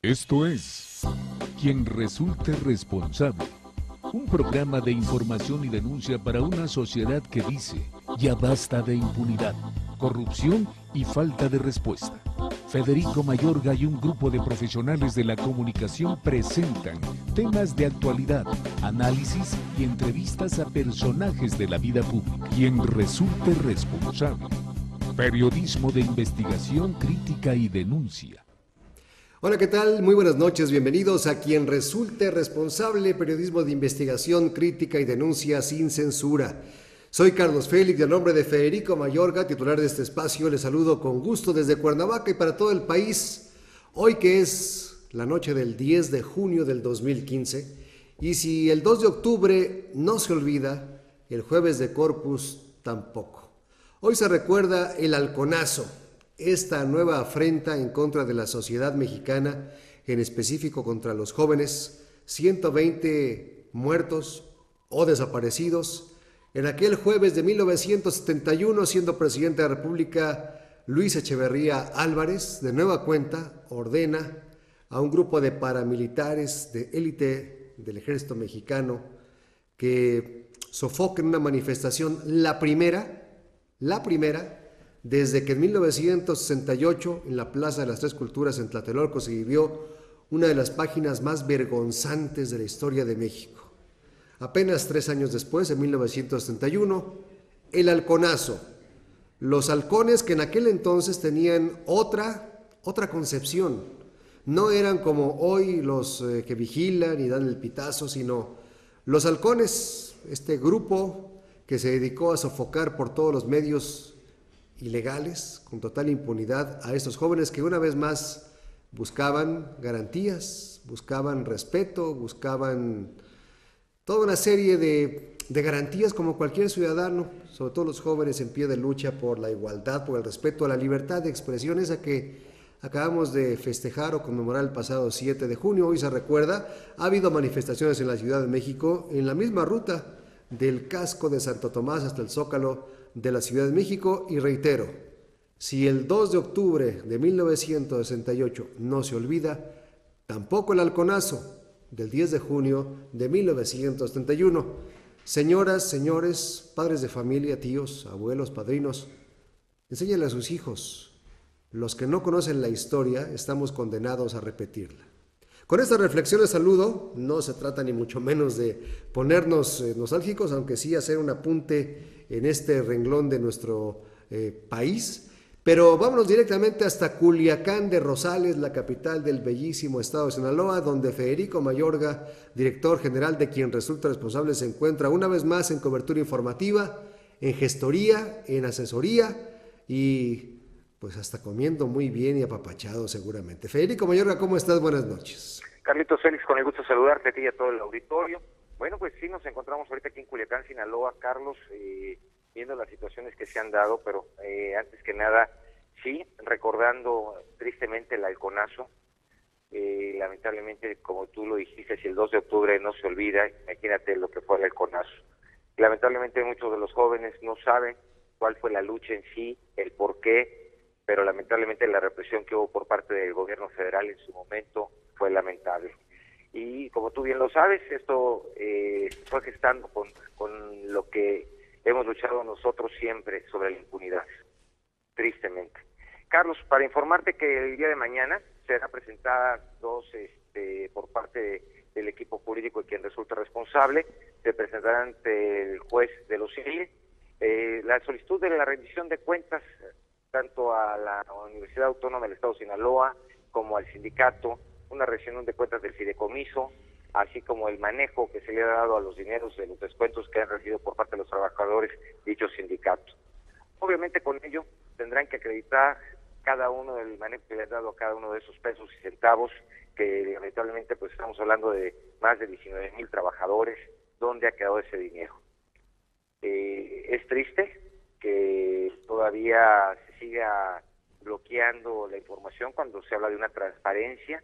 Esto es Quien Resulte Responsable, un programa de información y denuncia para una sociedad que dice, ya basta de impunidad, corrupción y falta de respuesta. Federico Mayorga y un grupo de profesionales de la comunicación presentan temas de actualidad, análisis y entrevistas a personajes de la vida pública. Quien resulte responsable. Periodismo de investigación, crítica y denuncia. Hola, ¿qué tal? Muy buenas noches, bienvenidos a Quien Resulte Responsable, periodismo de investigación, crítica y denuncia sin censura. Soy Carlos Félix y a nombre de Federico Mayorga, titular de este espacio, les saludo con gusto desde Cuernavaca y para todo el país. Hoy que es la noche del 10 de junio del 2015, y si el 2 de octubre no se olvida, el jueves de Corpus tampoco. Hoy se recuerda el halconazo, esta nueva afrenta en contra de la sociedad mexicana, en específico contra los jóvenes, 120 muertos o desaparecidos. En aquel jueves de 1971, siendo presidente de la República, Luis Echeverría Álvarez, de nueva cuenta, ordena a un grupo de paramilitares de élite del ejército mexicano que sofoquen una manifestación, la primera, desde que en 1968 en la Plaza de las Tres Culturas en Tlatelolco se vivió una de las páginas más vergonzantes de la historia de México. Apenas 3 años después, en 1971, el halconazo. Los halcones que en aquel entonces tenían otra concepción. No eran como hoy los que vigilan y dan el pitazo, sino los halcones, este grupo que se dedicó a sofocar por todos los medios ilegales, con total impunidad, a estos jóvenes que una vez más buscaban garantías, buscaban respeto, buscaban toda una serie de garantías como cualquier ciudadano, sobre todo los jóvenes en pie de lucha por la igualdad, por el respeto a la libertad de expresión, esa que acabamos de festejar o conmemorar el pasado 7 de junio. Hoy se recuerda, ha habido manifestaciones en la Ciudad de México en la misma ruta del casco de Santo Tomás hasta el Zócalo de la Ciudad de México, y reitero, si el 2 de octubre de 1968 no se olvida, tampoco el halconazo del 10 de junio de 1971. Señoras, señores, padres de familia, tíos, abuelos, padrinos, enséñenle a sus hijos. Los que no conocen la historia estamos condenados a repetirla. Con esta reflexión de saludo, no se trata ni mucho menos de ponernos nostálgicos, aunque sí hacer un apunte en este renglón de nuestro país. Pero vámonos directamente hasta Culiacán de Rosales, la capital del bellísimo estado de Sinaloa, donde Federico Mayorga, director general de Quien Resulta Responsable, se encuentra una vez más en cobertura informativa, en gestoría, en asesoría y pues hasta comiendo muy bien y apapachado seguramente. Federico Mayorga, ¿cómo estás? Buenas noches. Carlitos Félix, con el gusto de saludarte a ti y a todo el auditorio. Bueno, pues sí, nos encontramos ahorita aquí en Culiacán, Sinaloa, Carlos, viendo las situaciones que se han dado, pero antes que nada, sí, recordando tristemente el halconazo. Lamentablemente, como tú lo dijiste, si el 2 de octubre no se olvida, imagínate lo que fue el halconazo. Lamentablemente muchos de los jóvenes no saben cuál fue la lucha en sí, el por qué, pero lamentablemente la represión que hubo por parte del gobierno federal en su momento fue lamentable. Y como tú bien lo sabes, esto fue gestando con lo que hemos luchado nosotros siempre sobre la impunidad, tristemente. Carlos, para informarte que el día de mañana será presentada por parte del equipo jurídico de Quien Resulta Responsable, se presentará ante el juez de lo civil la solicitud de la rendición de cuentas tanto a la Universidad Autónoma del Estado de Sinaloa como al sindicato, una rendición de cuentas del fideicomiso, así como el manejo que se le ha dado a los dineros de los descuentos que han recibido por parte de los trabajadores dicho sindicato. Obviamente con ello tendrán que acreditar cada uno del manejo que le han dado a cada uno de esos pesos y centavos, que lamentablemente pues estamos hablando de más de 19,000 trabajadores, ¿dónde ha quedado ese dinero? Es triste que todavía se siga bloqueando la información cuando se habla de una transparencia.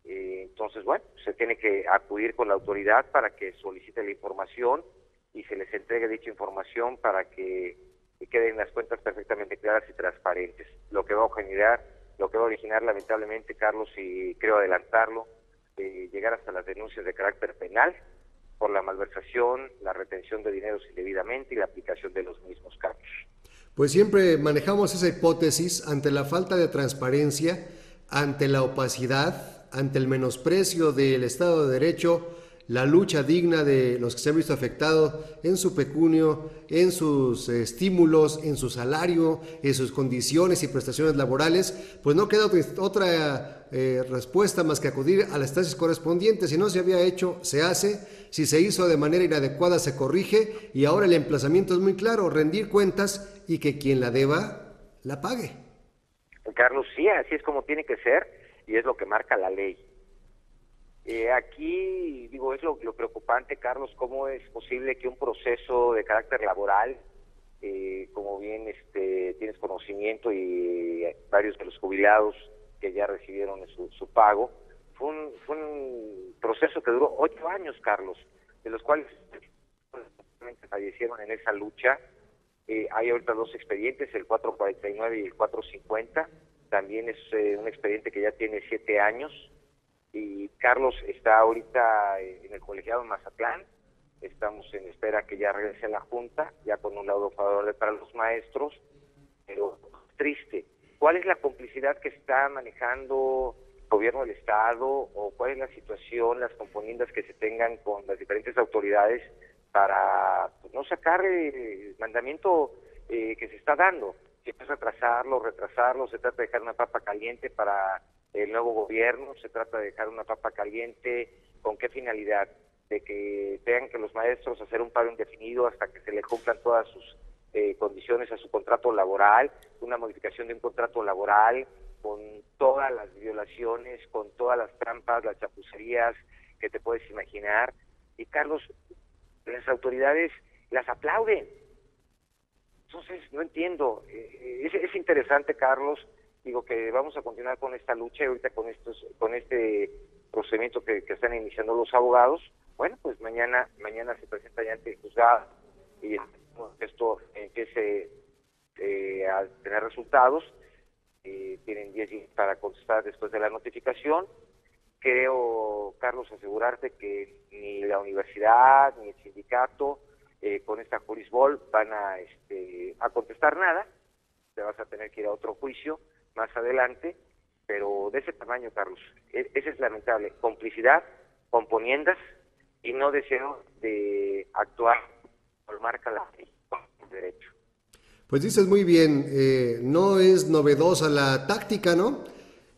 Entonces, bueno, se tiene que acudir con la autoridad para que solicite la información y se les entregue dicha información para que queden las cuentas perfectamente claras y transparentes, lo que va a generar lo que va a originar lamentablemente, Carlos, y creo adelantarlo, llegar hasta las denuncias de carácter penal por la malversación, la retención de dineros indebidamente y la aplicación de los mismos, Carlos. Pues siempre manejamos esa hipótesis ante la falta de transparencia, ante la opacidad, ante el menosprecio del Estado de Derecho, la lucha digna de los que se han visto afectados en su pecunio, en sus estímulos, en su salario, en sus condiciones y prestaciones laborales, pues no queda otra respuesta más que acudir a las instancias correspondientes. Si no se había hecho, se hace; si se hizo de manera inadecuada, se corrige, y ahora el emplazamiento es muy claro: rendir cuentas y que quien la deba, la pague. Carlos, sí, así es como tiene que ser, y es lo que marca la ley. Aquí, digo, es lo preocupante, Carlos, cómo es posible que un proceso de carácter laboral, como bien tienes conocimiento, y varios de los jubilados que ya recibieron su pago, fue un proceso que duró 8 años, Carlos, de los cuales fallecieron en esa lucha. Hay ahorita 2 expedientes, el 449 y el 450, también es un expediente que ya tiene 7 años, y Carlos está ahorita en el colegiado en Mazatlán. Estamos en espera que ya regrese a la Junta, ya con un laudo favorable para los maestros, pero triste. ¿Cuál es la complicidad que está manejando el gobierno del Estado, o cuál es la situación, las componendas que se tengan con las diferentes autoridades para no sacar el mandamiento que se está dando? Si es retrasarlo, se trata de dejar una papa caliente para el nuevo gobierno, se trata de dejar una papa caliente. ¿Con qué finalidad? De que tengan que los maestros hacer un paro indefinido hasta que se le cumplan todas sus condiciones a su contrato laboral, una modificación de un contrato laboral con todas las violaciones, con todas las trampas, las chapucerías que te puedes imaginar. Y Carlos, las autoridades las aplauden. Entonces, no entiendo. Es interesante, Carlos, digo que vamos a continuar con esta lucha, y ahorita con este procedimiento que están iniciando los abogados. Bueno, pues mañana se presenta ya ante el juzgado, y esto empiece a tener resultados. Tienen 10 días para contestar después de la notificación. Creo, Carlos, asegurarte que ni la universidad ni el sindicato con esta jurisbol van a contestar nada. Te vas a tener que ir a otro juicio más adelante, pero de ese tamaño, Carlos. Ese es lamentable: complicidad, componiendas y no deseo de actuar por marca la ley, el derecho. Pues dices muy bien, no es novedosa la táctica, ¿no?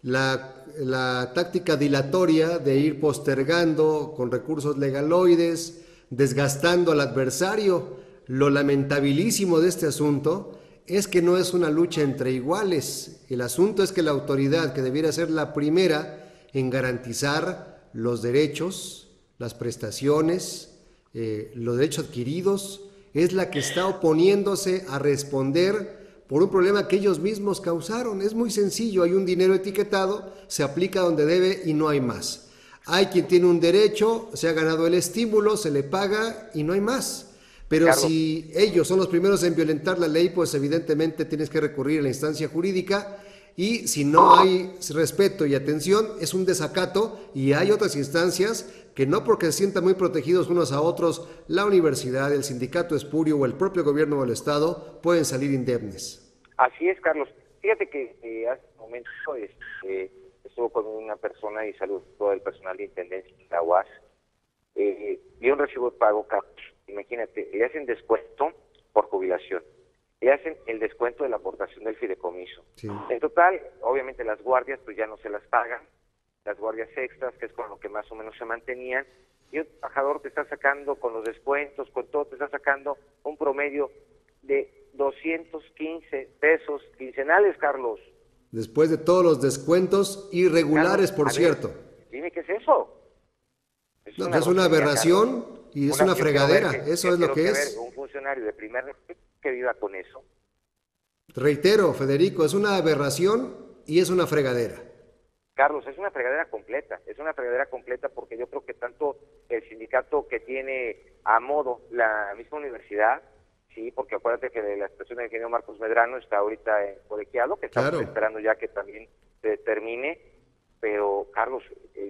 La táctica dilatoria de ir postergando con recursos legaloides, desgastando al adversario. Lo lamentabilísimo de este asunto es que no es una lucha entre iguales. El asunto es que la autoridad, que debiera ser la primera en garantizar los derechos, las prestaciones, los derechos adquiridos, es la que está oponiéndose a responder por un problema que ellos mismos causaron. Es muy sencillo: hay un dinero etiquetado, se aplica donde debe y no hay más. Hay quien tiene un derecho, se ha ganado el estímulo, se le paga y no hay más. Pero Carlos, si ellos son los primeros en violentar la ley, pues evidentemente tienes que recurrir a la instancia jurídica, y si no hay respeto y atención, es un desacato. Y hay otras instancias que, no porque se sientan muy protegidos unos a otros, la universidad, el sindicato espurio o el propio gobierno del Estado, pueden salir indemnes. Así es, Carlos. Fíjate que hace un momento estuvo con una persona y saludó todo el personal de intendencia de la UAS. Dio un recibo de pago, Carlos. Imagínate, le hacen descuento por jubilación, le hacen el descuento de la aportación del fideicomiso. Sí. En total, obviamente las guardias pues ya no se las pagan, las guardias extras, que es con lo que más o menos se mantenían, y un trabajador te está sacando, con los descuentos, con todo, te está sacando un promedio de 215 pesos quincenales, Carlos. Después de todos los descuentos irregulares, Carlos, por cierto. Dime, ¿qué es eso? Es una aberración, Carlos, y es una fregadera. Eso es lo que es. Un funcionario de primer nivel que viva con eso. Reitero, Federico, es una aberración y es una fregadera. Carlos, es una fregadera completa, porque yo creo que tanto el sindicato que tiene a modo la misma universidad, sí, porque acuérdate que la estación de ingeniero Marcos Medrano está ahorita en colegiado, que estamos esperando ya que también se determine, pero Carlos,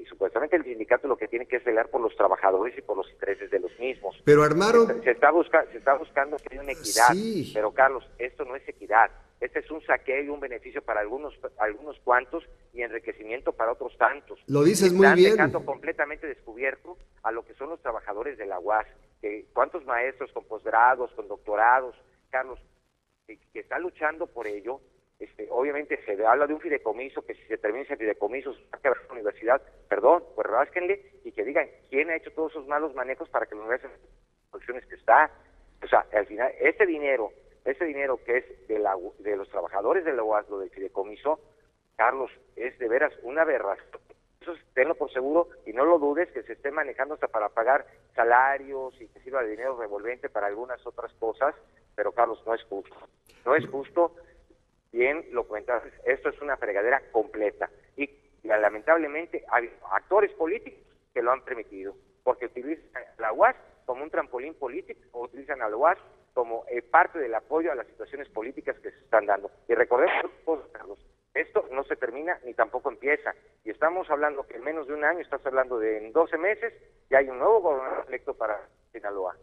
supuestamente el sindicato lo que tiene que es velar por los trabajadores y por los intereses de los mismos. Pero armaron... Se está buscando que haya una equidad, sí. Pero Carlos, esto no es equidad. Este es un saqueo y un beneficio para algunos cuantos y enriquecimiento para otros tantos. Lo dices muy bien. Están dejando completamente descubierto a lo que son los trabajadores de la UAS. ¿Cuántos maestros con posgrados, con doctorados, Carlos, que están luchando por ello? Obviamente se habla de un fideicomiso, que si se termina ese fideicomiso se va a quedar la universidad, perdón, pues rásquenle y que digan quién ha hecho todos esos malos manejos para que la universidad esté en las condiciones que está. O sea, al final, ese dinero que es de los trabajadores de la UAS, lo del fideicomiso, Carlos, es de veras una aberración. Eso tenlo por seguro y no lo dudes que se esté manejando hasta para pagar salarios y que sirva de dinero revolvente para algunas otras cosas, pero Carlos, no es justo. No es justo. Bien lo comentaste, esto es una fregadera completa y lamentablemente hay actores políticos que lo han permitido, porque utilizan a la UAS como un trampolín político o utilizan a la UAS como parte del apoyo a las situaciones políticas que se están dando. Y recordemos, Carlos, esto no se termina ni tampoco empieza, y estamos hablando que en menos de un año, estás hablando de en 12 meses, ya hay un nuevo gobernador electo para Sinaloa.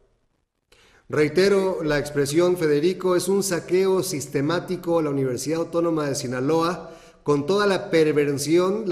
Reitero la expresión, Federico, es un saqueo sistemático a la Universidad Autónoma de Sinaloa con toda la perversión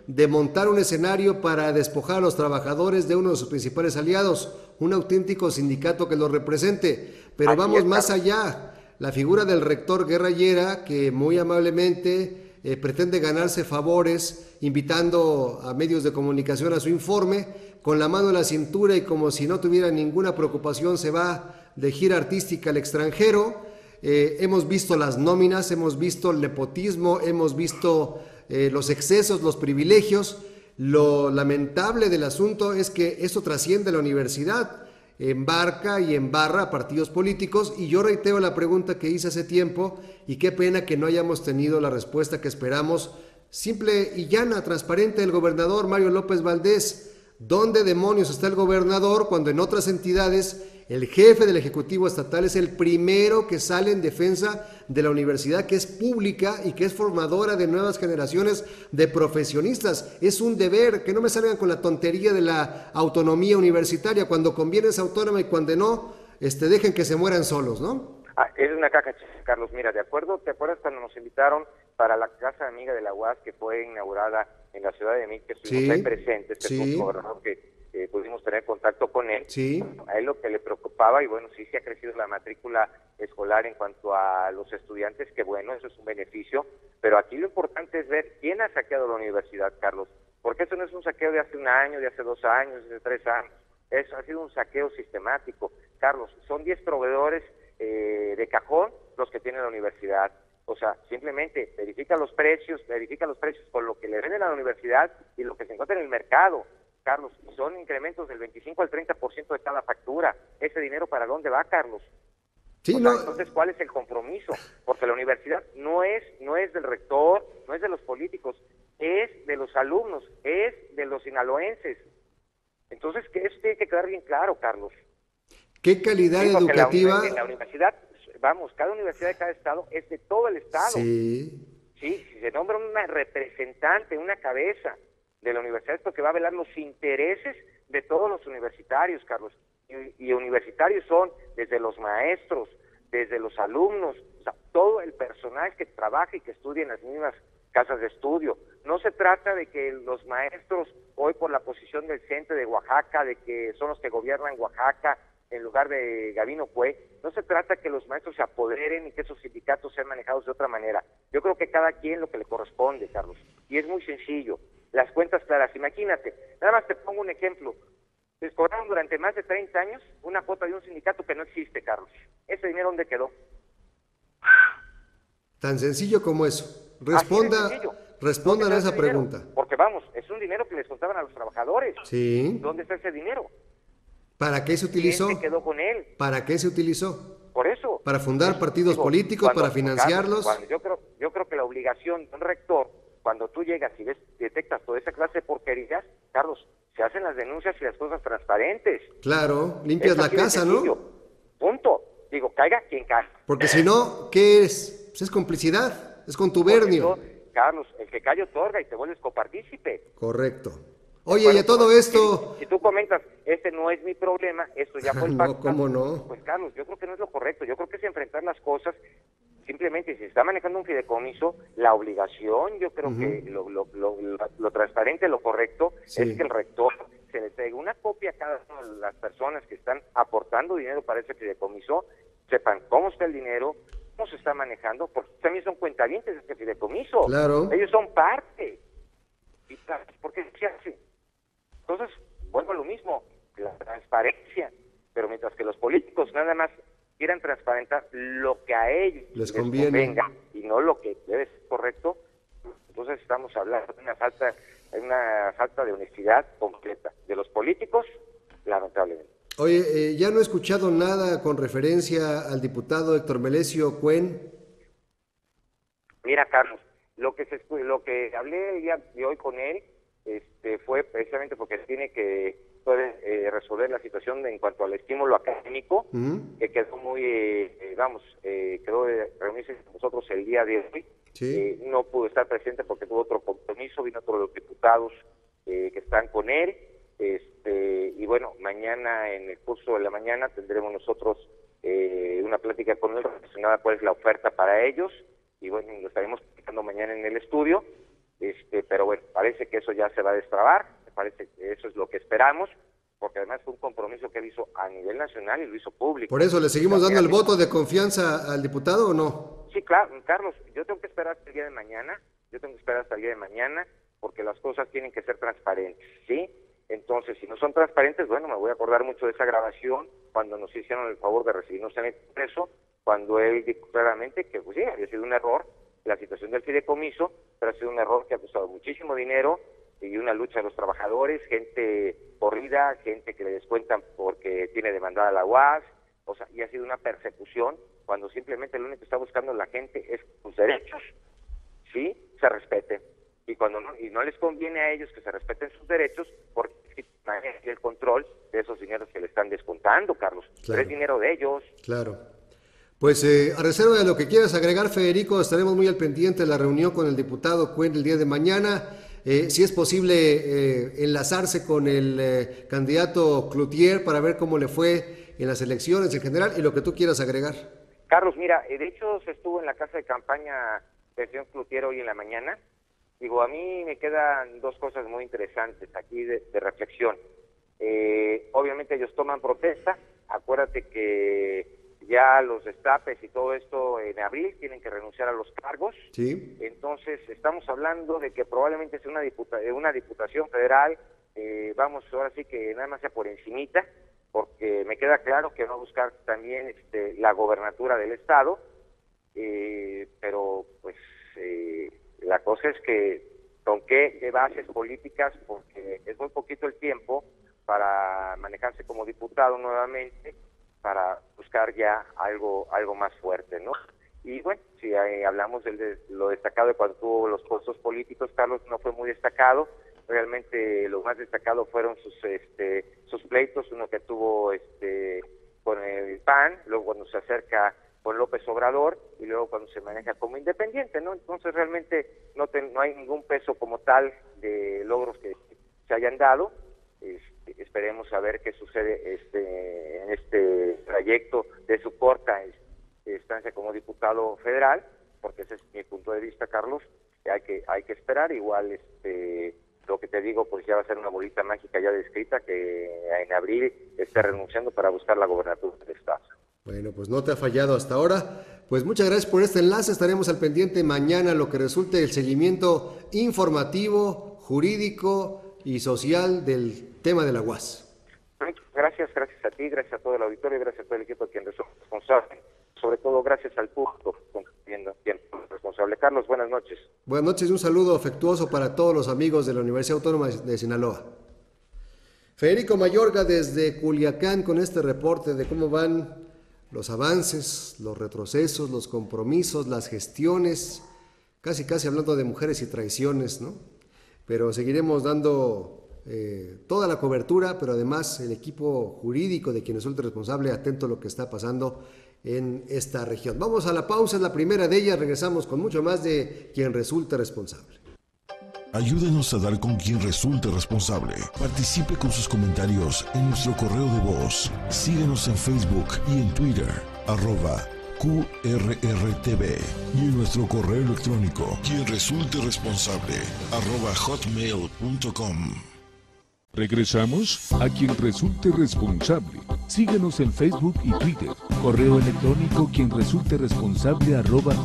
de montar un escenario para despojar a los trabajadores de uno de sus principales aliados, un auténtico sindicato que los represente. Pero aquí vamos más allá. La figura del rector Guerra Llera, que muy amablemente pretende ganarse favores invitando a medios de comunicación a su informe, con la mano en la cintura y como si no tuviera ninguna preocupación se va de gira artística al extranjero. Hemos visto las nóminas, hemos visto el nepotismo, hemos visto los excesos, los privilegios. Lo lamentable del asunto es que esto trasciende la universidad, embarca y embarra a partidos políticos, y yo reitero la pregunta que hice hace tiempo, y qué pena que no hayamos tenido la respuesta que esperamos, simple y llana, transparente, del gobernador Mario López Valdés. ¿Dónde demonios está el gobernador cuando en otras entidades el jefe del Ejecutivo Estatal es el primero que sale en defensa de la universidad, que es pública y que es formadora de nuevas generaciones de profesionistas? Es un deber, que no me salgan con la tontería de la autonomía universitaria. Cuando conviene es autónoma y cuando no, dejen que se mueran solos, ¿no? Es una caca, Carlos. Mira, ¿te acuerdas cuando nos invitaron para la casa amiga de la UAS que fue inaugurada en la Ciudad de México, que estuvimos ahí presentes, que fue un gobernador que pudimos tener contacto con él? Sí. A él lo que le preocupaba, y bueno, sí se ha crecido la matrícula escolar en cuanto a los estudiantes, que bueno, eso es un beneficio, pero aquí lo importante es ver quién ha saqueado la universidad, Carlos, porque eso no es un saqueo de hace un año, de hace 2 años, de 3 años, eso ha sido un saqueo sistemático. Carlos, son 10 proveedores de cajón los que tiene la universidad. O sea, simplemente verifica los precios con lo que le venden a la universidad y lo que se encuentra en el mercado. Carlos, son incrementos del 25 al 30% de cada factura. ¿Ese dinero para dónde va, Carlos? Sí, Entonces, ¿cuál es el compromiso? Porque la universidad no es del rector, no es de los políticos, es de los alumnos, es de los sinaloenses. Entonces, que eso tiene que quedar bien claro, Carlos. ¿Qué calidad educativa? En la universidad, vamos, cada universidad de cada estado es de todo el estado. Sí. Sí, si se nombra una representante, una cabeza de la universidad, es porque va a velar los intereses de todos los universitarios, Carlos. Y universitarios son desde los maestros, desde los alumnos, o sea, todo el personal que trabaja y que estudia en las mismas casas de estudio. No se trata de que los maestros, hoy por la posición del CENTE de Oaxaca, de que son los que gobiernan Oaxaca en lugar de Gabino Cue, no se trata que los maestros se apoderen y que esos sindicatos sean manejados de otra manera. Yo creo que cada quien lo que le corresponde, Carlos, y es muy sencillo. Las cuentas claras, imagínate, nada más te pongo un ejemplo. Les cobraron durante más de 30 años una cuota de un sindicato que no existe, Carlos. ¿Ese dinero dónde quedó? Tan sencillo como eso. Respondan a esa pregunta. Porque vamos, es un dinero que les contaban a los trabajadores. Sí. ¿Dónde está ese dinero? ¿Para qué se utilizó? ¿Quién se quedó con él? ¿Para qué se utilizó? Por eso. ¿Para fundar partidos políticos? ¿Para financiarlos? Yo creo que la obligación de un rector, cuando tú llegas y detectas toda esa clase de porquerías, Carlos, se hacen las denuncias y las cosas transparentes. Claro, limpias la casa, ¿no? Punto. Digo, caiga quien caiga. Porque si no, ¿qué es? Pues es complicidad, es contubernio. Carlos, el que calla otorga y te vuelves copartícipe. Correcto. Oye, y a todo esto... Si tú comentas, este no es mi problema, esto ya fue el No, ¿cómo no? Pues Carlos, yo creo que no es lo correcto, yo creo que es enfrentar las cosas, simplemente si se está manejando un fideicomiso, la obligación, yo creo que lo transparente, lo correcto, es que el rector se le traiga una copia a cada una de las personas que están aportando dinero para ese fideicomiso, sepan cómo está el dinero, cómo se está manejando, porque también son cuentavientes de este fideicomiso, claro. Ellos son parte, y ¿por qué se hace? Entonces, vuelvo a lo mismo, la transparencia, pero mientras que los políticos nada más quieran transparentar lo que a ellos les convenga y no lo que debe ser correcto, entonces estamos hablando de una falta de honestidad completa de los políticos, lamentablemente. Oye, ya no he escuchado nada con referencia al diputado Héctor Melesio Cuen. Mira, Carlos, lo que hablé el día de hoy con él fue precisamente porque tiene que resolver la situación en cuanto al estímulo académico, que quedó quedó de reunirse con nosotros el día de hoy. Sí. No pudo estar presente porque tuvo otro compromiso, vino otro de los diputados que están con él, y bueno, mañana en el curso de la mañana tendremos nosotros una plática con él relacionada a cuál es la oferta para ellos, y bueno, lo estaremos platicando mañana en el estudio. Pero bueno, parece que eso ya se va a destrabar, me parece que eso es lo que esperamos, porque además fue un compromiso que él hizo a nivel nacional y lo hizo público. ¿Por eso le seguimos dando el voto de confianza al diputado o no? Sí, claro, Carlos, yo tengo que esperar hasta el día de mañana, porque las cosas tienen que ser transparentes, ¿sí? Entonces, si no son transparentes, bueno, me voy a acordar mucho de esa grabación, cuando nos hicieron el favor de recibirnos en el Congreso, cuando él dijo claramente que, pues sí, había sido un error la situación del fideicomiso, pero ha sido un error que ha costado muchísimo dinero y una lucha de los trabajadores, gente corrida, gente que le descuentan porque tiene demandada la UAS, o sea, y ha sido una persecución cuando simplemente lo único que está buscando la gente es que sus derechos, sí, se respeten. Y cuando no les conviene a ellos que se respeten sus derechos, porque manejan el control de esos dineros que le están descontando, Carlos. Claro. Pero es dinero de ellos. Claro. Pues a reserva de lo que quieras agregar, Federico, estaremos muy al pendiente de la reunión con el diputado Cuen el día de mañana. Si es posible enlazarse con el candidato Cloutier para ver cómo le fue en las elecciones en general y lo que tú quieras agregar. Carlos, mira, de hecho se estuvo en la casa de campaña del señor Cloutier hoy en la mañana. Digo, a mí me quedan dos cosas muy interesantes aquí de reflexión. Obviamente ellos toman protesta. Acuérdate que ya los destapes y todo esto en abril tienen que renunciar a los cargos. Sí. Entonces estamos hablando de que probablemente sea una diputación federal, ahora sí que nada más sea por encimita, porque me queda claro que va a buscar también la gobernatura del estado, pero pues la cosa es que con qué bases políticas, porque es muy poquito el tiempo para manejarse como diputado nuevamente, para buscar ya algo más fuerte, ¿no? Y bueno, si hablamos de lo destacado de cuando tuvo los puestos políticos, Carlos, no fue muy destacado. Realmente lo más destacado fueron sus pleitos, uno que tuvo con el PAN, luego cuando se acerca con López Obrador y luego cuando se maneja como independiente, ¿no? Entonces realmente no hay ningún peso como tal de logros que se hayan dado. Esperemos a ver qué sucede en este trayecto de su corta estancia como diputado federal, porque ese es mi punto de vista, Carlos. Hay que esperar. Igual lo que te digo, pues ya va a ser una bolita mágica ya descrita, que en abril esté renunciando para buscar la gobernatura del estado. Bueno, pues no te ha fallado hasta ahora. Pues muchas gracias por este enlace. Estaremos al pendiente mañana lo que resulte del seguimiento informativo, jurídico y social del tema de la UAS. Gracias a ti, gracias a todo el auditorio, gracias a todo el equipo quien es responsable, sobre todo gracias al público quien es responsable. Carlos, buenas noches. Buenas noches y un saludo afectuoso para todos los amigos de la Universidad Autónoma de Sinaloa. Federico Mayorga desde Culiacán con este reporte de cómo van los avances, los retrocesos, los compromisos, las gestiones, casi hablando de mujeres y traiciones, ¿no? Pero seguiremos dando toda la cobertura, pero además el equipo jurídico de quien resulte responsable atento a lo que está pasando en esta región. Vamos a la pausa, es la primera de ellas, regresamos con mucho más de Quien Resulte Responsable. Ayúdenos a dar con quien resulte responsable. Participe con sus comentarios en nuestro correo de voz. Síguenos en Facebook y en Twitter, @QRRTV, y en nuestro correo electrónico, @hotmail.com. Regresamos a Quien Resulte Responsable. Síguenos en Facebook y Twitter. Correo electrónico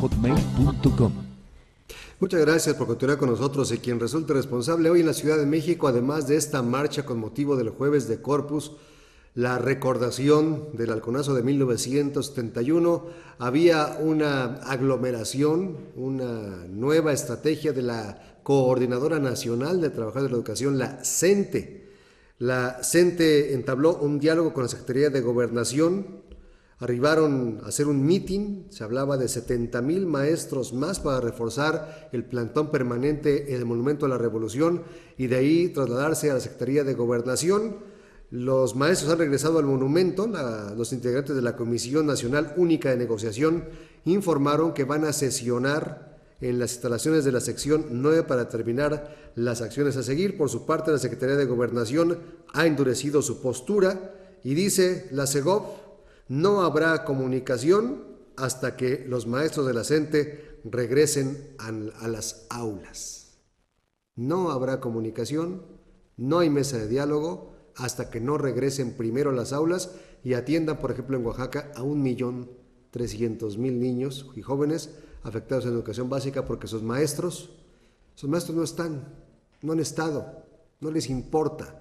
@hotmail.com. Muchas gracias por continuar con nosotros y Quien Resulte Responsable. Hoy en la Ciudad de México, además de esta marcha con motivo del Jueves de Corpus, la recordación del halconazo de 1971, había una aglomeración, una nueva estrategia de la Coordinadora Nacional de Trabajadores de la Educación, la CENTE. La CENTE entabló un diálogo con la Secretaría de Gobernación. Arribaron a hacer un meeting, se hablaba de 70,000 maestros más para reforzar el plantón permanente en el Monumento a la Revolución y de ahí trasladarse a la Secretaría de Gobernación. Los maestros han regresado al monumento. Los integrantes de la Comisión Nacional Única de Negociación informaron que van a sesionar en las instalaciones de la sección 9 para determinar las acciones a seguir. Por su parte, la Secretaría de Gobernación ha endurecido su postura y dice la Segov: no habrá comunicación hasta que los maestros de la CENTE regresen a las aulas. No habrá comunicación, no hay mesa de diálogo hasta que no regresen primero a las aulas y atiendan, por ejemplo, en Oaxaca a 1,300,000 niños y jóvenes afectados en educación básica porque sus maestros no están, no han estado, no les importa.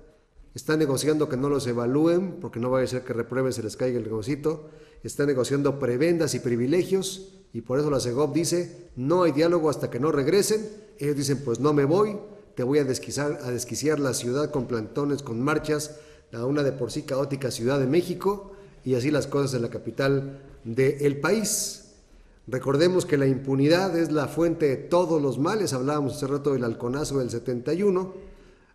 Están negociando que no los evalúen porque no vaya a ser que reprueben, se les caiga el negocito. Están negociando prebendas y privilegios y por eso la Segov dice no hay diálogo hasta que no regresen. Ellos dicen pues no me voy, te voy a desquiciar la ciudad con plantones, con marchas, a una de por sí caótica Ciudad de México y así las cosas en la capital del país. Recordemos que la impunidad es la fuente de todos los males. Hablábamos hace rato del halconazo del 71.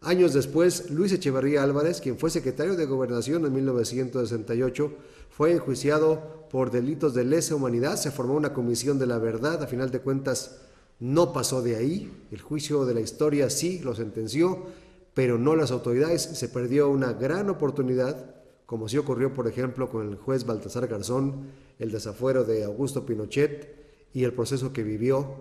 Años después, Luis Echeverría Álvarez, quien fue secretario de Gobernación en 1968, fue enjuiciado por delitos de lesa humanidad. Se formó una comisión de la verdad. A final de cuentas, no pasó de ahí. El juicio de la historia sí lo sentenció, pero no las autoridades. Se perdió una gran oportunidad, como sí ocurrió, por ejemplo, con el juez Baltasar Garzón, el desafuero de Augusto Pinochet y el proceso que vivió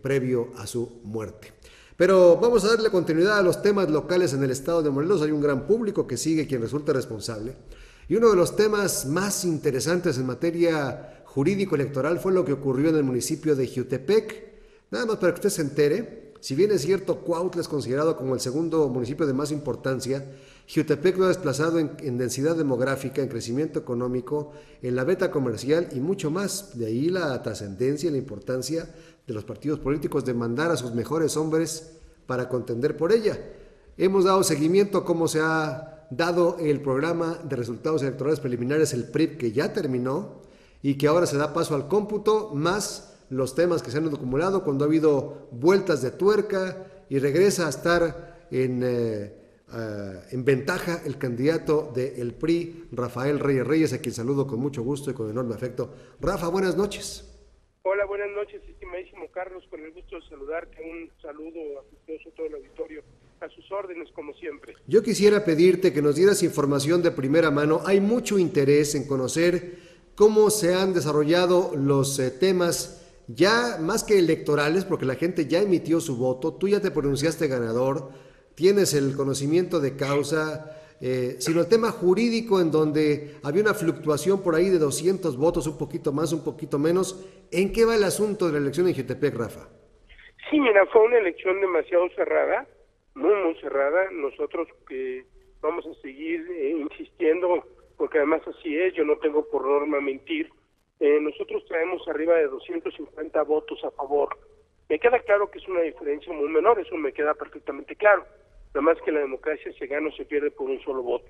previo a su muerte. Pero vamos a darle continuidad a los temas locales en el estado de Morelos. Hay un gran público que sigue Quien Resulte Responsable. Y uno de los temas más interesantes en materia jurídico-electoral fue lo que ocurrió en el municipio de Jiutepec. Nada más para que usted se entere, si bien es cierto, Cuautla es considerado como el segundo municipio de más importancia, Jiutepec lo ha desplazado en densidad demográfica, en crecimiento económico, en la beta comercial y mucho más. De ahí la trascendencia y la importancia de los partidos políticos de mandar a sus mejores hombres para contender por ella. Hemos dado seguimiento a cómo se ha dado el programa de resultados electorales preliminares, el PRIP, que ya terminó y que ahora se da paso al cómputo, más los temas que se han acumulado cuando ha habido vueltas de tuerca y regresa a estar en ventaja el candidato del PRI, Rafael Reyes, a quien saludo con mucho gusto y con enorme afecto. Rafa, buenas noches. Hola, buenas noches, estimadísimo Carlos, con el gusto de saludarte, un saludo afectuoso a todo el auditorio, a sus órdenes como siempre. Yo quisiera pedirte que nos dieras información de primera mano. Hay mucho interés en conocer cómo se han desarrollado los temas ya más que electorales, porque la gente ya emitió su voto, tú ya te pronunciaste ganador, tienes el conocimiento de causa, sino el tema jurídico en donde había una fluctuación por ahí de 200 votos, un poquito más, un poquito menos. ¿En qué va el asunto de la elección en Jiutepec, Rafa? Sí, mira, fue una elección demasiado cerrada, muy cerrada. Nosotros que vamos a seguir insistiendo, porque además así es, yo no tengo por norma mentir. Nosotros traemos arriba de 250 votos a favor. Me queda claro que es una diferencia muy menor, eso me queda perfectamente claro. Nada más que la democracia se gana o se pierde por un solo voto.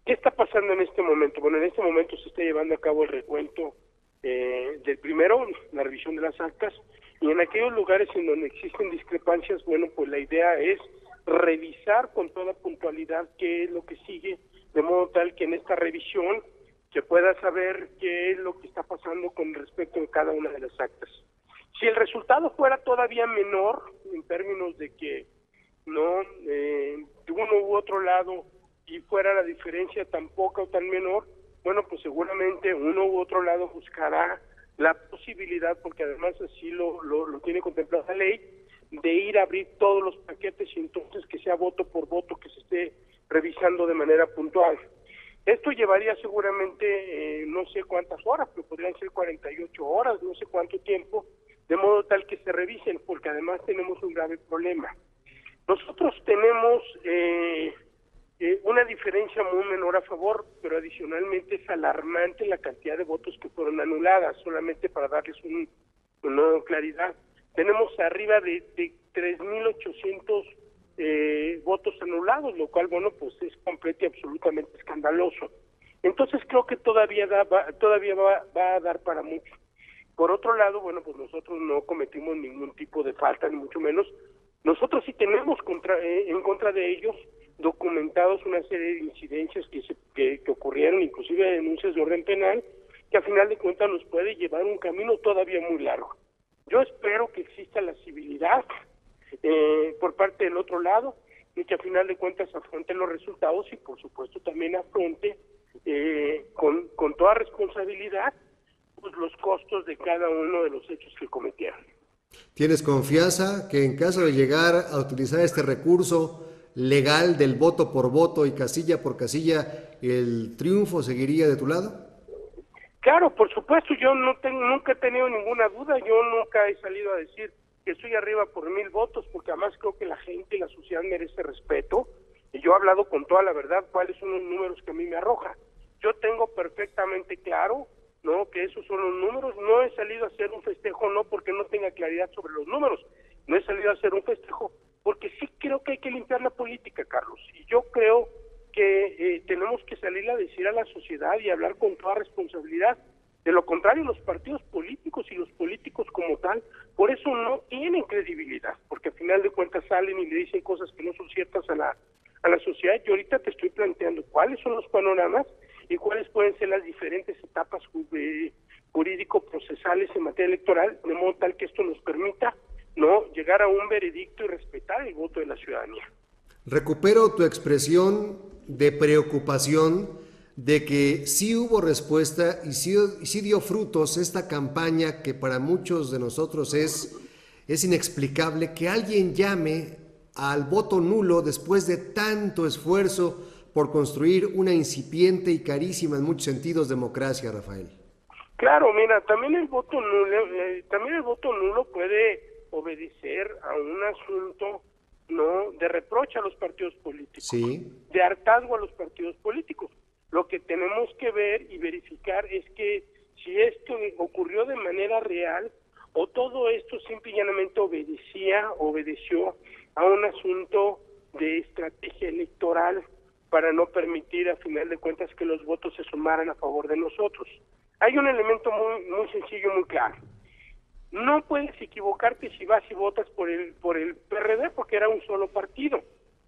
¿Qué está pasando en este momento? Bueno, en este momento se está llevando a cabo el recuento del primero, la revisión de las actas, y en aquellos lugares en donde existen discrepancias, bueno, pues la idea es revisar con toda puntualidad qué es lo que sigue, de modo tal que en esta revisión que pueda saber qué es lo que está pasando con respecto a cada una de las actas. Si el resultado fuera todavía menor, en términos de que no de uno u otro lado, y fuera la diferencia tan poca o tan menor, bueno, pues seguramente uno u otro lado buscará la posibilidad, porque además así lo tiene contemplada la ley, de ir a abrir todos los paquetes y entonces que sea voto por voto, que se esté revisando de manera puntual. Esto llevaría seguramente no sé cuántas horas, pero podrían ser 48 horas, no sé cuánto tiempo, de modo tal que se revisen, porque además tenemos un grave problema. Nosotros tenemos una diferencia muy menor a favor, pero adicionalmente es alarmante la cantidad de votos que fueron anuladas, solamente para darles una claridad. Tenemos arriba de 3.800 votos anulados, lo cual, bueno, pues es completo y absolutamente escandaloso. Entonces creo que todavía va a dar para mucho. Por otro lado, bueno, pues nosotros no cometimos ningún tipo de falta, ni mucho menos. Nosotros sí tenemos en contra de ellos documentados una serie de incidencias que ocurrieron, inclusive denuncias de orden penal, que a final de cuentas nos puede llevar un camino todavía muy largo. Yo espero que exista la civilidad por parte del otro lado y que a final de cuentas afronte los resultados y por supuesto también afronte con toda responsabilidad pues, los costos de cada uno de los hechos que cometieron. ¿Tienes confianza que en caso de llegar a utilizar este recurso legal del voto por voto y casilla por casilla, el triunfo seguiría de tu lado? Claro, por supuesto, yo nunca he tenido ninguna duda, yo nunca he salido a decir que estoy arriba por 1,000 votos, porque además creo que la gente y la sociedad merece respeto, y yo he hablado con toda la verdad cuáles son los números que a mí me arroja. Yo tengo perfectamente claro, ¿no?, que esos son los números. No he salido a hacer un festejo, no porque no tenga claridad sobre los números, no he salido a hacer un festejo porque sí creo que hay que limpiar la política, Carlos, y yo creo que tenemos que salir a decir a la sociedad y hablar con toda responsabilidad. De lo contrario, los partidos políticos y los políticos como tal, por eso no tienen credibilidad, porque al final de cuentas salen y le dicen cosas que no son ciertas a la sociedad. Yo ahorita te estoy planteando cuáles son los panoramas y cuáles pueden ser las diferentes etapas jurídico-procesales en materia electoral, de modo tal que esto nos permita no llegar a un veredicto y respetar el voto de la ciudadanía. Recupero tu expresión de preocupación de que sí hubo respuesta y sí dio frutos esta campaña que para muchos de nosotros es inexplicable, que alguien llame al voto nulo después de tanto esfuerzo por construir una incipiente y carísima en muchos sentidos democracia, Rafael. Claro, mira, también el voto nulo puede obedecer a un asunto no de reproche a los partidos políticos, sí, de hartazgo a los partidos políticos. Lo que tenemos que ver y verificar es que si esto ocurrió de manera real o todo esto simple y llanamente obedeció a un asunto de estrategia electoral para no permitir a final de cuentas que los votos se sumaran a favor de nosotros. Hay un elemento muy sencillo, muy claro. No puedes equivocarte si vas y votas por el PRD porque era un solo partido.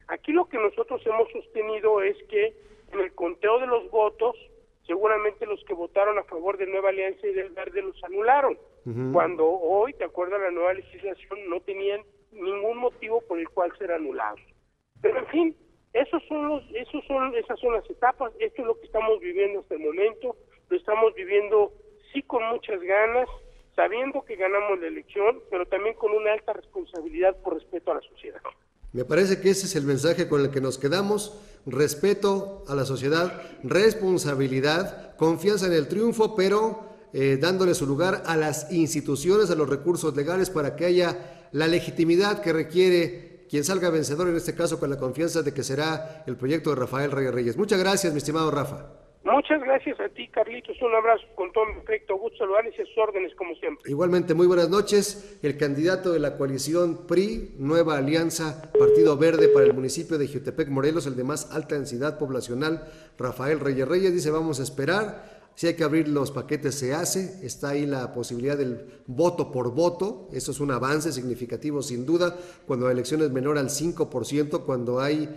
Aquí lo que nosotros hemos sostenido es que en el conteo de los votos, seguramente los que votaron a favor de Nueva Alianza y del Verde los anularon, cuando hoy, de acuerdo a la nueva legislación, no tenían ningún motivo por el cual ser anulados. Pero en fin, esas son las etapas. Esto es lo que estamos viviendo hasta el momento. Lo estamos viviendo sí con muchas ganas, sabiendo que ganamos la elección, pero también con una alta responsabilidad por respeto a la sociedad. Me parece que ese es el mensaje con el que nos quedamos: respeto a la sociedad, responsabilidad, confianza en el triunfo, pero dándole su lugar a las instituciones, a los recursos legales para que haya la legitimidad que requiere quien salga vencedor, en este caso con la confianza de que será el proyecto de Rafael Reyes. Muchas gracias, mi estimado Rafa. Muchas gracias a ti, Carlitos. Un abrazo con todo mi afecto. Gusto saludarles y a sus órdenes, como siempre. Igualmente, muy buenas noches. El candidato de la coalición PRI, Nueva Alianza, Partido Verde para el municipio de Jiutepec, Morelos, el de más alta densidad poblacional, Rafael Reyes, dice: vamos a esperar Si hay que abrir los paquetes, se hace. Está ahí la posibilidad del voto por voto. Eso es un avance significativo, sin duda, cuando la elección es menor al 5%, cuando hay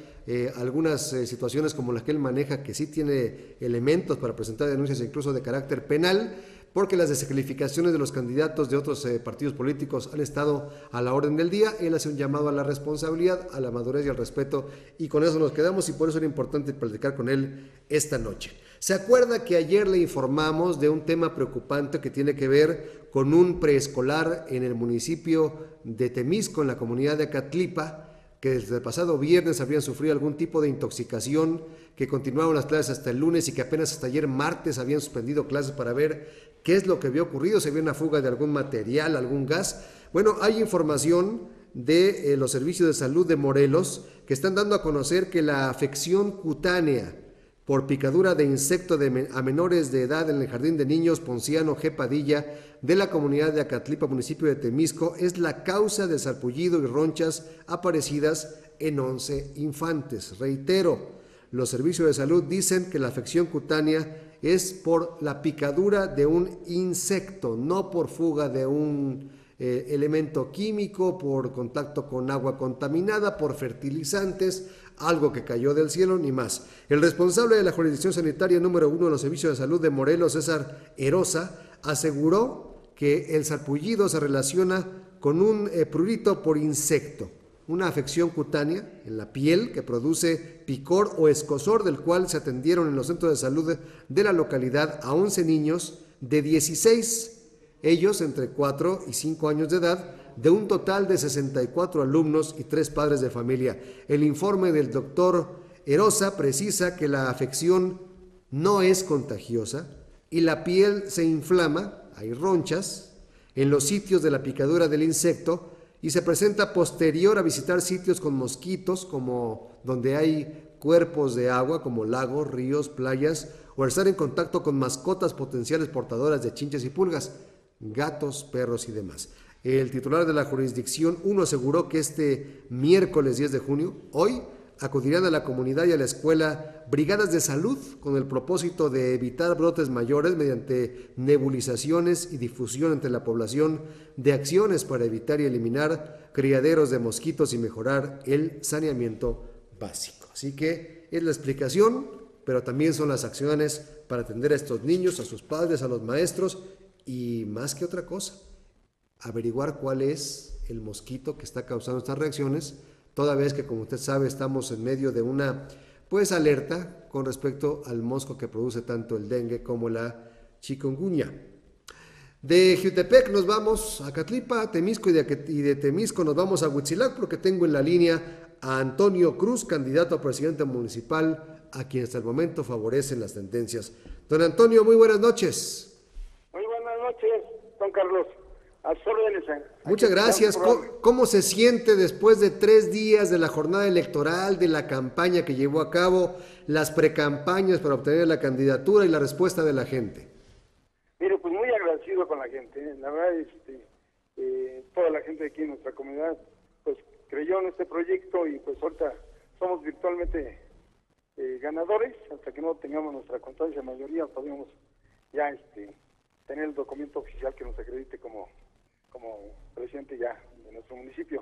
algunas situaciones como las que él maneja, que sí tiene elementos para presentar denuncias incluso de carácter penal, porque las descalificaciones de los candidatos de otros partidos políticos han estado a la orden del día. Él hace un llamado a la responsabilidad, a la madurez y al respeto, y con eso nos quedamos, y por eso era importante platicar con él esta noche. ¿Se acuerda que ayer le informamos de un tema preocupante que tiene que ver con un preescolar en el municipio de Temisco, en la comunidad de Acatlipa, que desde el pasado viernes habían sufrido algún tipo de intoxicación, que continuaron las clases hasta el lunes y que apenas hasta ayer martes habían suspendido clases para ver qué es lo que había ocurrido, si había una fuga de algún material, algún gas? Bueno, hay información de los servicios de salud de Morelos que están dando a conocer que la afección cutánea por picadura de insecto a menores de edad en el Jardín de Niños Ponciano G. Padilla de la comunidad de Acatlipa, municipio de Temisco, es la causa de sarpullido y ronchas aparecidas en 11 infantes. Reitero, los servicios de salud dicen que la afección cutánea es por la picadura de un insecto, no por fuga de un elemento químico, por contacto con agua contaminada, por fertilizantes, algo que cayó del cielo, ni más. El responsable de la jurisdicción sanitaria número 1 de los servicios de salud de Morelos, César Erosa, aseguró que el sarpullido se relaciona con un prurito por insecto, una afección cutánea en la piel que produce picor o escozor, del cual se atendieron en los centros de salud de la localidad a 11 niños de 16, ellos entre 4 y 5 años de edad, de un total de 64 alumnos y 3 padres de familia. El informe del doctor Erosa precisa que la afección no es contagiosa y la piel se inflama, hay ronchas en los sitios de la picadura del insecto, y se presenta posterior a visitar sitios con mosquitos, como donde hay cuerpos de agua, como lagos, ríos, playas, o al estar en contacto con mascotas potenciales portadoras de chinches y pulgas, gatos, perros y demás. El titular de la jurisdicción 1 aseguró que este miércoles 10 de junio, hoy, acudirán a la comunidad y a la escuela brigadas de salud con el propósito de evitar brotes mayores mediante nebulizaciones y difusión entre la población de acciones para evitar y eliminar criaderos de mosquitos y mejorar el saneamiento básico. Así que es la explicación, pero también son las acciones para atender a estos niños, a sus padres, a los maestros, y más que otra cosa, averiguar cuál es el mosquito que está causando estas reacciones, toda vez que, como usted sabe, estamos en medio de una alerta con respecto al mosco que produce tanto el dengue como la chikungunya. De Jiutepec nos vamos a Acatlipa, Temisco, y de Temisco nos vamos a Huitzilac, porque tengo en la línea a Antonio Cruz, candidato a presidente municipal, a quien hasta el momento favorecen las tendencias. Don Antonio, muy buenas noches. Muy buenas noches, don Carlos. A sus órdenes. Muchas gracias. ¿Cómo se siente después de 3 días de la jornada electoral, de la campaña que llevó a cabo, las precampañas para obtener la candidatura y la respuesta de la gente? Mire, pues muy agradecido con la gente. La verdad, toda la gente aquí en nuestra comunidad, pues creyó en este proyecto, y pues ahorita somos virtualmente ganadores. Hasta que no tengamos nuestra constancia mayoría, podríamos ya tener el documento oficial que nos acredite como presidente ya de nuestro municipio.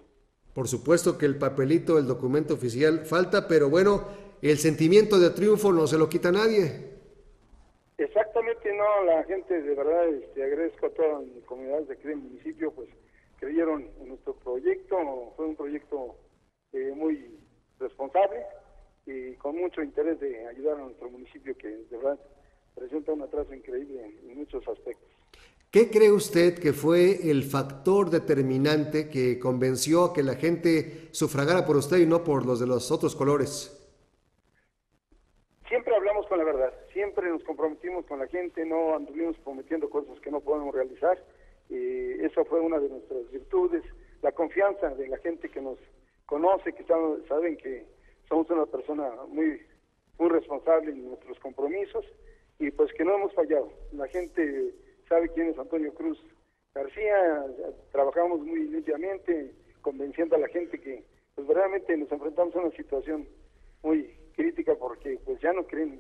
Por supuesto que el papelito, el documento oficial falta, pero bueno, el sentimiento de triunfo no se lo quita a nadie. Exactamente, no, la gente de verdad, agradezco a toda mi comunidad de aquí del municipio, pues creyeron en nuestro proyecto. Fue un proyecto muy responsable y con mucho interés de ayudar a nuestro municipio, que de verdad presenta un atraso increíble en muchos aspectos. ¿Qué cree usted que fue el factor determinante que convenció a que la gente sufragara por usted y no por los de los otros colores? Siempre hablamos con la verdad, siempre nos comprometimos con la gente, no anduvimos prometiendo cosas que no podemos realizar. Eso fue una de nuestras virtudes, la confianza de la gente que nos conoce, que saben que somos una persona muy responsable en nuestros compromisos, y pues que no hemos fallado. La gente sabe quién es Antonio Cruz García. Trabajamos muy limpiamente, convenciendo a la gente que pues verdaderamente nos enfrentamos a una situación muy crítica, porque pues ya no creen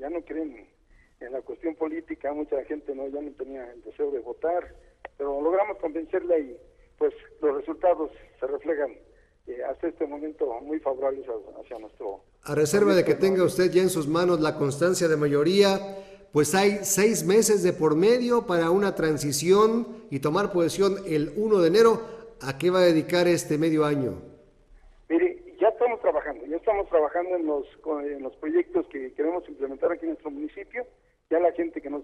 en la cuestión política, mucha gente ya no tenía el deseo de votar, pero logramos convencerla y pues los resultados se reflejan hasta este momento muy favorables hacia nuestro... A reserva de que tenga usted ya en sus manos la constancia de mayoría, pues hay 6 meses de por medio para una transición y tomar posesión el 1 de enero. ¿A qué va a dedicar este medio año? Mire, ya estamos trabajando en los proyectos que queremos implementar aquí en nuestro municipio. Ya la gente que nos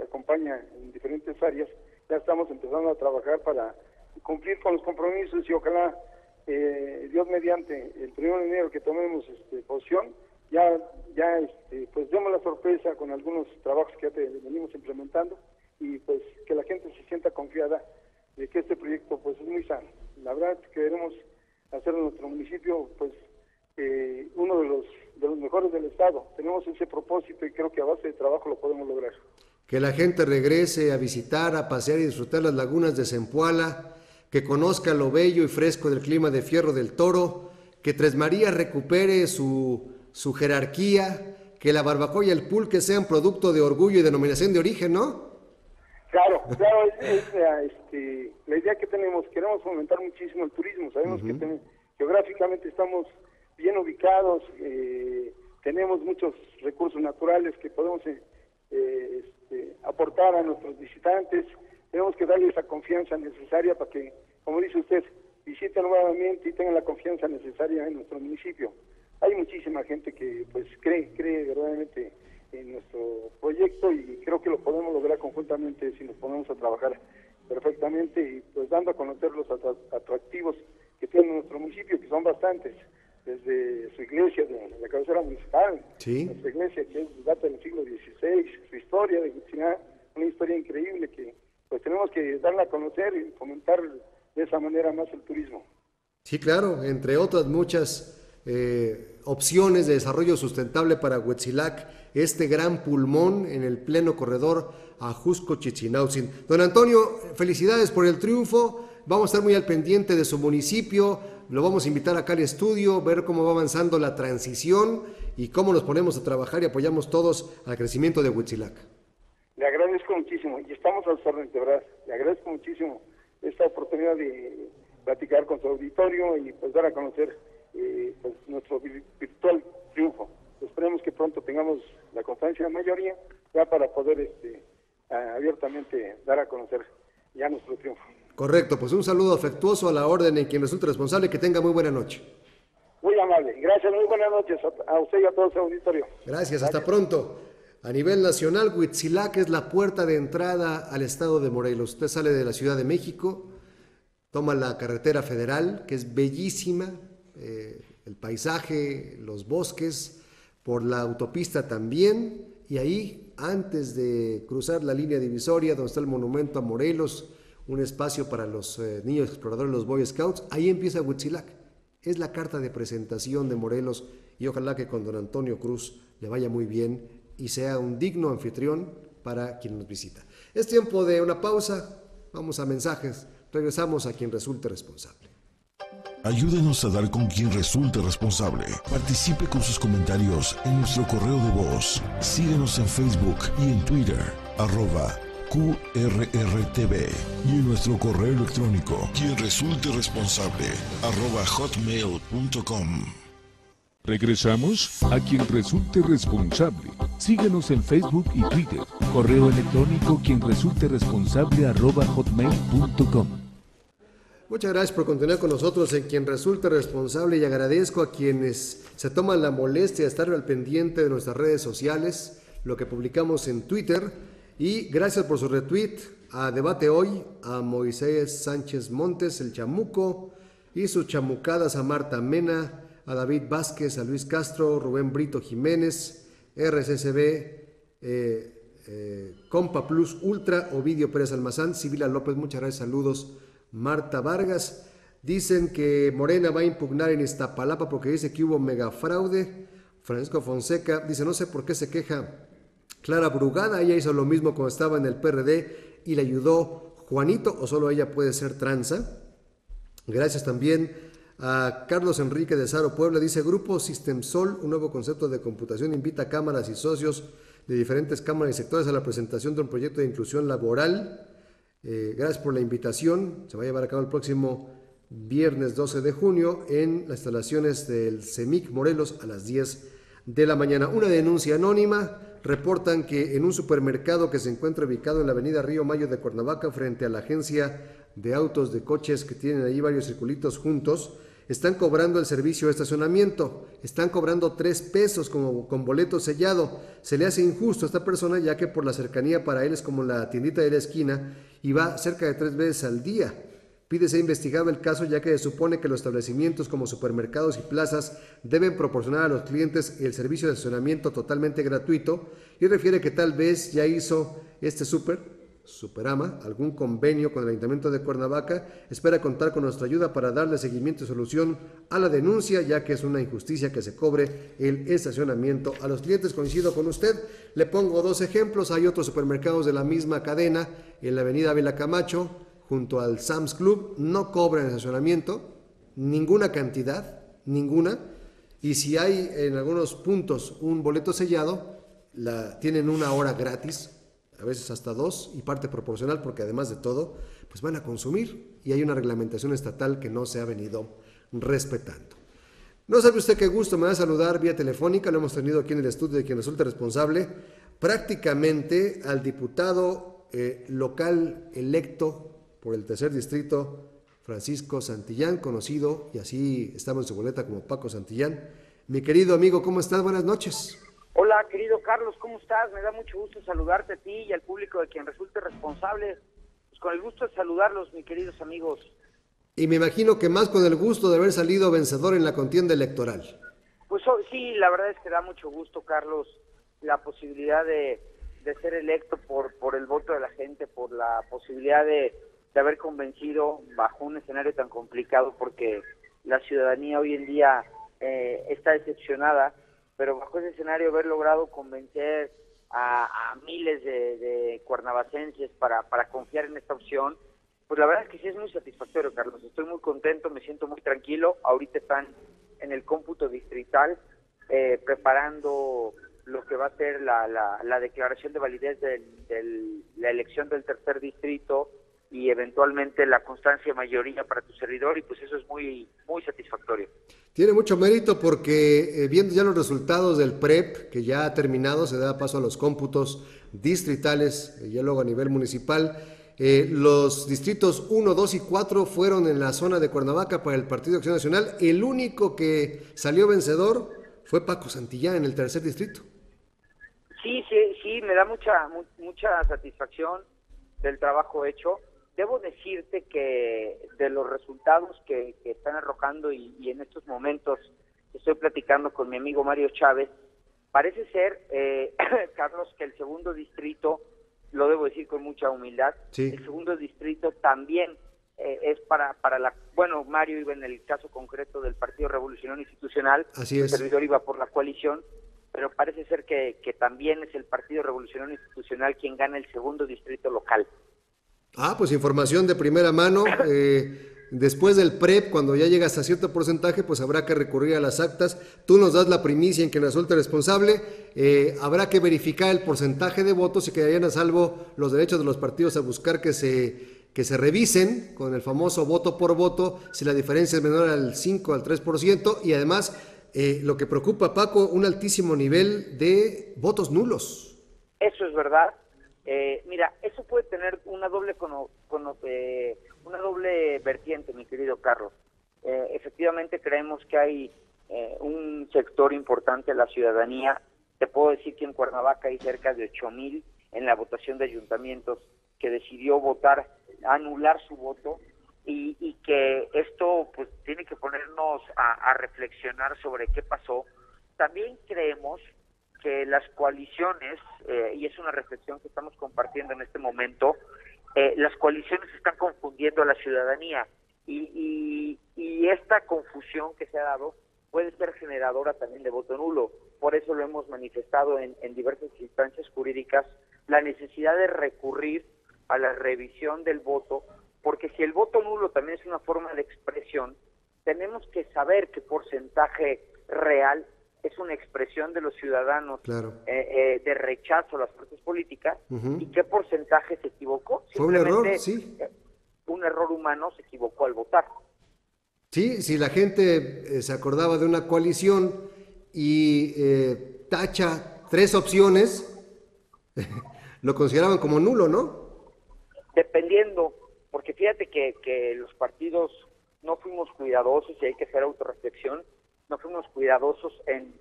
acompaña en diferentes áreas, ya estamos empezando a trabajar para cumplir con los compromisos y ojalá Dios mediante el 1 de enero que tomemos posición, pues demos la sorpresa con algunos trabajos que ya venimos implementando y pues que la gente se sienta confiada de que este proyecto pues es muy sano. La verdad que queremos hacer de nuestro municipio pues uno de los mejores del estado. Tenemos ese propósito y creo que a base de trabajo lo podemos lograr. Que la gente regrese a visitar, a pasear y disfrutar las lagunas de Zempoala, que conozca lo bello y fresco del clima de Fierro del Toro, que Tres Marías recupere su jerarquía, que la barbacoa y el pulque sean producto de orgullo y denominación de origen, ¿no? Claro, es la idea que tenemos. Queremos fomentar muchísimo el turismo. Sabemos que geográficamente estamos bien ubicados, tenemos muchos recursos naturales que podemos aportar a nuestros visitantes. Tenemos que darle esa confianza necesaria para que, como dice usted, visiten nuevamente y tengan la confianza necesaria en nuestro municipio. Hay muchísima gente que pues cree verdaderamente en nuestro proyecto y creo que lo podemos lograr conjuntamente si nos ponemos a trabajar perfectamente y pues dando a conocer los atractivos que tiene nuestro municipio, que son bastantes, desde su iglesia de la cabecera municipal, ¿sí? Nuestra iglesia que data del siglo XVI, su historia de Huitzilac, una historia increíble que pues tenemos que darla a conocer y fomentar de esa manera más el turismo. Sí, claro, entre otras muchas opciones de desarrollo sustentable para Huitzilac, este gran pulmón en el pleno corredor Ajusco-Chichinautzin. Don Antonio, felicidades por el triunfo, vamos a estar muy al pendiente de su municipio, lo vamos a invitar acá al estudio, ver cómo va avanzando la transición y cómo nos ponemos a trabajar y apoyamos todos al crecimiento de Huitzilac. Le agradezco muchísimo y estamos al orden, de verdad, le agradezco muchísimo esta oportunidad de platicar con su auditorio y pues dar a conocer pues nuestro virtual triunfo. Esperemos que pronto tengamos la constancia de mayoría ya para poder abiertamente dar a conocer ya nuestro triunfo. Correcto, pues un saludo afectuoso a la orden en quien resulte responsable, que tenga muy buena noche. Muy amable, gracias, muy buenas noches a usted y a todo su auditorio. Gracias, hasta pronto. A nivel nacional, Huitzilac es la puerta de entrada al estado de Morelos. Usted sale de la Ciudad de México, toma la carretera federal, que es bellísima, el paisaje, los bosques, por la autopista también, y ahí, antes de cruzar la línea divisoria, donde está el monumento a Morelos, un espacio para los niños exploradores, los Boy Scouts, ahí empieza Huitzilac. Es la carta de presentación de Morelos, y ojalá que con don Antonio Cruz le vaya muy bien y sea un digno anfitrión para quien nos visita. Es tiempo de una pausa, vamos a mensajes, regresamos a quien resulte responsable. Ayúdenos a dar con quien resulte responsable. Participe con sus comentarios en nuestro correo de voz. Síguenos en Facebook y en Twitter, @QRRTV, y en nuestro correo electrónico, quien resulte responsable, @hotmail.com. Regresamos a quien resulte responsable. Síguenos en Facebook y Twitter. Correo electrónico quien resulte responsable @hotmail.com. Muchas gracias por continuar con nosotros en quien resulte responsable y agradezco a quienes se toman la molestia de estar al pendiente de nuestras redes sociales, lo que publicamos en Twitter, y gracias por su retweet a Debate Hoy, a Moisés Sánchez Montes, el Chamuco, y sus chamucadas a Marta Mena, a David Vázquez, a Luis Castro, Rubén Brito Jiménez, RCCB, Compa Plus Ultra, Ovidio Pérez Almazán, Sibila López, muchas gracias, saludos. Marta Vargas, dicen que Morena va a impugnar en Iztapalapa porque dice que hubo megafraude. Francisco Fonseca dice, no sé por qué se queja Clara Brugada, ella hizo lo mismo cuando estaba en el PRD y le ayudó Juanito, o solo ella puede ser tranza. Gracias también a Carlos Enrique de Saro Puebla, dice Grupo System Sol, un nuevo concepto de computación, invita a cámaras y socios de diferentes cámaras y sectores a la presentación de un proyecto de inclusión laboral. Gracias por la invitación. Se va a llevar a cabo el próximo viernes 12 de junio en las instalaciones del CEMIC Morelos a las 10 de la mañana. Una denuncia anónima. Reportan que en un supermercado que se encuentra ubicado en la avenida Río Mayo de Cuernavaca, frente a la agencia de autos de coches que tienen ahí varios circulitos juntos, están cobrando el servicio de estacionamiento. Están cobrando 3 pesos como con boleto sellado. Se le hace injusto a esta persona, ya que por la cercanía para él es como la tiendita de la esquina y va cerca de 3 veces al día. Pide ser investigado el caso, ya que se supone que los establecimientos como supermercados y plazas deben proporcionar a los clientes el servicio de estacionamiento totalmente gratuito, y refiere que tal vez ya hizo este Superama, algún convenio con el Ayuntamiento de Cuernavaca. Espera contar con nuestra ayuda para darle seguimiento y solución a la denuncia, ya que es una injusticia que se cobre el estacionamiento a los clientes. Coincido con usted, le pongo 2 ejemplos. Hay otros supermercados de la misma cadena en la avenida Ávila Camacho, junto al Sam's Club, no cobran estacionamiento, ninguna cantidad, ninguna, y si hay en algunos puntos un boleto sellado, tienen 1 hora gratis, a veces hasta 2, y parte proporcional, porque además de todo, pues van a consumir, y hay una reglamentación estatal que no se ha venido respetando. No sabe usted qué gusto me va a saludar vía telefónica, lo hemos tenido aquí en el estudio de quien resulta responsable, prácticamente al diputado local electo por el 3er distrito, Francisco Santillán, conocido, y así estamos en su boleta, como Paco Santillán. Mi querido amigo, ¿cómo estás? Buenas noches. Hola, querido Carlos, ¿cómo estás? Me da mucho gusto saludarte a ti y al público de quien resulte responsable. Pues con el gusto de saludarlos, mis queridos amigos. Y me imagino que más con el gusto de haber salido vencedor en la contienda electoral. Pues sí, la verdad es que da mucho gusto, Carlos, la posibilidad de ser electo por el voto de la gente, por la posibilidad de haber convencido bajo un escenario tan complicado, porque la ciudadanía hoy en día está decepcionada, pero bajo ese escenario haber logrado convencer a miles de cuernavacenses para confiar en esta opción, pues la verdad es que sí es muy satisfactorio, Carlos. Estoy muy contento, me siento muy tranquilo. Ahorita están en el cómputo distrital preparando lo que va a ser la declaración de validez de la elección del 3er distrito, y eventualmente la constancia de mayoría para tu servidor, y pues eso es muy muy satisfactorio. Tiene mucho mérito porque viendo ya los resultados del PREP, que ya ha terminado, se da paso a los cómputos distritales, ya luego a nivel municipal. Los distritos 1, 2 y 4 fueron en la zona de Cuernavaca para el Partido de Acción Nacional. El único que salió vencedor fue Paco Santillán en el 3er distrito. Sí, me da mucha satisfacción del trabajo hecho. Debo decirte que de los resultados que están arrojando, y en estos momentos estoy platicando con mi amigo Mario Chávez, parece ser, Carlos, que el 2º distrito, lo debo decir con mucha humildad, sí, el 2º distrito también es para bueno, Mario iba en el caso concreto del Partido Revolucionario Institucional, así es. El servidor iba por la coalición, pero parece ser que también es el Partido Revolucionario Institucional quien gana el 2º distrito local. Pues información de primera mano. Después del PREP, cuando ya llegas a cierto porcentaje, pues habrá que recurrir a las actas. Tú nos das la primicia en que resulte responsable. Habrá que verificar el porcentaje de votos y quedarían a salvo los derechos de los partidos a buscar que se revisen con el famoso voto por voto, si la diferencia es menor al 5 al 3%, y además, lo que preocupa, Paco, un altísimo nivel de votos nulos. Eso es verdad. Mira, eso puede tener una doble vertiente, mi querido Carlos. Efectivamente creemos que hay un sector importante de la ciudadanía. Te puedo decir que en Cuernavaca hay cerca de 8,000 en la votación de ayuntamientos que decidió anular su voto, y que esto pues tiene que ponernos a reflexionar sobre qué pasó. También creemos que las coaliciones, y es una reflexión que estamos compartiendo en este momento, las coaliciones están confundiendo a la ciudadanía, y esta confusión que se ha dado puede ser generadora también de voto nulo. Por eso lo hemos manifestado en diversas instancias jurídicas, la necesidad de recurrir a la revisión del voto, porque si el voto nulo también es una forma de expresión, tenemos que saber qué porcentaje real es una expresión de los ciudadanos Claro. De rechazo a las fuerzas políticas, y qué porcentaje se equivocó. Fue un error, sí. Un error humano, se equivocó al votar. Sí, si la gente se acordaba de una coalición y tacha 3 opciones, lo consideraban como nulo, ¿no? Dependiendo, porque fíjate que los partidos no fuimos cuidadosos, y hay que hacer autorreflexión, no fuimos cuidadosos en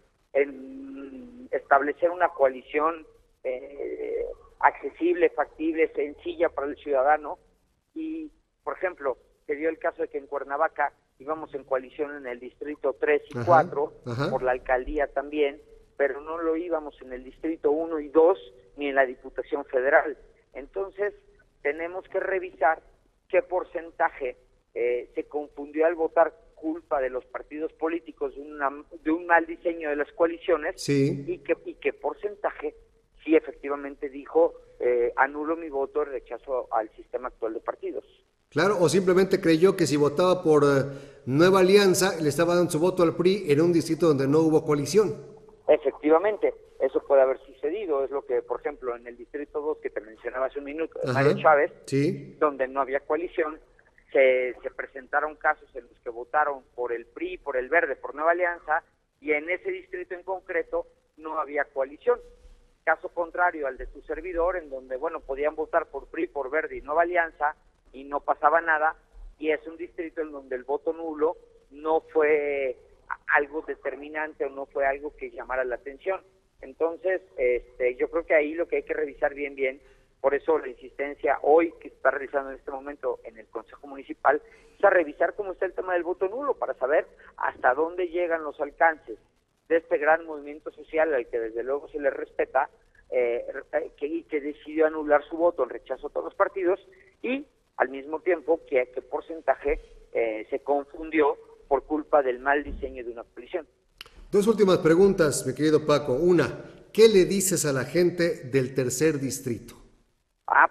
establecer una coalición accesible, factible, sencilla para el ciudadano. Y, por ejemplo, se dio el caso de que en Cuernavaca íbamos en coalición en el distrito 3 y 4, por la alcaldía también, pero no lo íbamos en el distrito 1 y 2, ni en la Diputación Federal. Entonces, tenemos que revisar qué porcentaje se confundió al votar, culpa de los partidos políticos, de un mal diseño de las coaliciones, sí, y qué porcentaje sí efectivamente dijo, anulo mi voto de rechazo al sistema actual de partidos. Claro, o simplemente creyó que si votaba por Nueva Alianza, le estaba dando su voto al PRI en un distrito donde no hubo coalición. Efectivamente, eso puede haber sucedido, es lo que, por ejemplo, en el distrito 2 que te mencionaba hace un minuto, de Mario Chávez, sí, donde no había coalición, se presentaron casos en los que votaron por el PRI, por el Verde, por Nueva Alianza, y en ese distrito en concreto no había coalición. Caso contrario al de tu servidor, en donde, bueno, podían votar por PRI, por Verde y Nueva Alianza, y no pasaba nada, y es un distrito en donde el voto nulo no fue algo determinante o no fue algo que llamara la atención. Entonces, yo creo que ahí lo que hay que revisar bien, por eso la insistencia hoy que se está realizando en este momento en el Consejo Municipal, es a revisar cómo está el tema del voto nulo, para saber hasta dónde llegan los alcances de este gran movimiento social al que desde luego se le respeta, que decidió anular su voto en rechazo a todos los partidos, y al mismo tiempo qué porcentaje se confundió por culpa del mal diseño de una coalición. 2 últimas preguntas, mi querido Paco. Una, ¿qué le dices a la gente del tercer distrito?